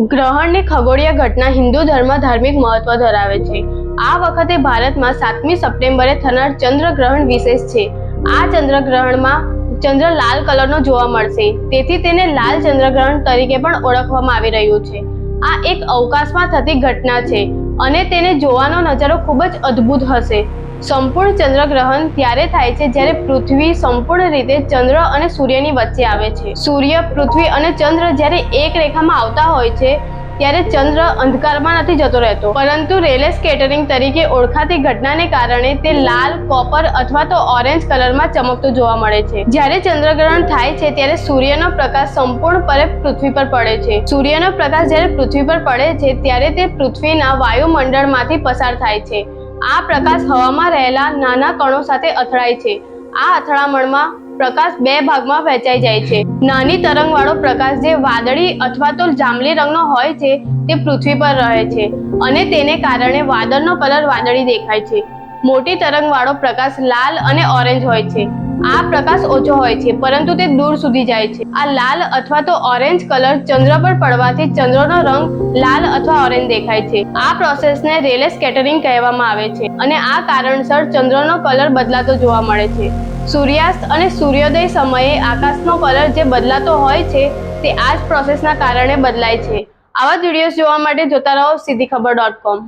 ગ્રહણની ખગોળીય ઘટના હિન્દુ ધર્મ ધાર્મિક મહત્વ ધરાવે છે। આ વખતે ભારતમાં 7મી સપ્ટેમ્બરે થનાર ચંદ્રગ્રહણ વિશેષ છે। આ ચંદ્રગ્રહણમાં ચંદ્ર લાલ કલરનો જોવા મળશે, તેથી તેને લાલ ચંદ્રગ્રહણ તરીકે પણ ઓળખવામાં આવી રહ્યું છે। આ એક અવકાશમાં થતી ઘટના છે અને તેને જોવાનો નજારો ખૂબ જ અદ્ભુત હશે। સંપૂર્ણ ચંદ્રગ્રહણ ત્યારે થાય છે જ્યારે પૃથ્વી સંપૂર્ણ રીતે ચંદ્ર અને સૂર્યની વચ્ચે આવે છે। સૂર્ય, પૃથ્વી અને ચંદ્ર જ્યારે એક રેખામાં આવતા હોય છે ત્યારે ચંદ્ર અંધકારમાં નથી જતો રહેતો, પરંતુ રેલે સ્કેટરિંગ તરીકે ઓળખાતી ઘટનાને કારણે તે લાલ, કોપર અથવા તો ઓરેન્જ કલરમાં ચમકતો જોવા મળે છે। જ્યારે ચંદ્રગ્રહણ થાય છે ત્યારે સૂર્યનો પ્રકાશ સંપૂર્ણપણે પૃથ્વી પર પડે છે। સૂર્યનો પ્રકાશ જ્યારે પૃથ્વી પર પડે છે ત્યારે તે પૃથ્વીના વાયુમંડળમાંથી પસાર થાય છે। આ પ્રકાશ હવામાં રહેલા નાના કણો સાથે અથડાય છે। આ અથડામણમાં પ્રકાશ બે ભાગમાં વહેંચાઈ જાય છે। નાની તરંગવાળો પ્રકાશ જે વાદળી અથવા તો જાંબલી રંગનો હોય છે તે પૃથ્વી પર રહે છે અને તેને કારણે વાદળનો કલર વાદળી દેખાય છે। મોટી તરંગવાળો પ્રકાશ લાલ અને ઓરેન્જ હોય છે। આ પ્રકાશ ઓછો હોય છે પરંતુ તે દૂર સુધી જાય છે। આ લાલ અથવા તો ઓરેન્જ કલર ચંદ્ર પર પડવાથી ચંદ્રનો રંગ લાલ અથવા ઓરેન્જ દેખાય છે। આ પ્રોસેસને રેલે સ્કેટરિંગ કહેવામાં આવે છે અને આ કારણસર ચંદ્રનો કલર બદલાતો જોવા મળે છે। સૂર્યાસ્ત અને સૂર્યોદય સમયે આકાશનો કલર જે બદલાતો હોય છે તે આ જ પ્રોસેસના કારણે બદલાય છે। આવા જ વિડીયોઝ જોવા માટે જોતા રહો સીધીખબર.com।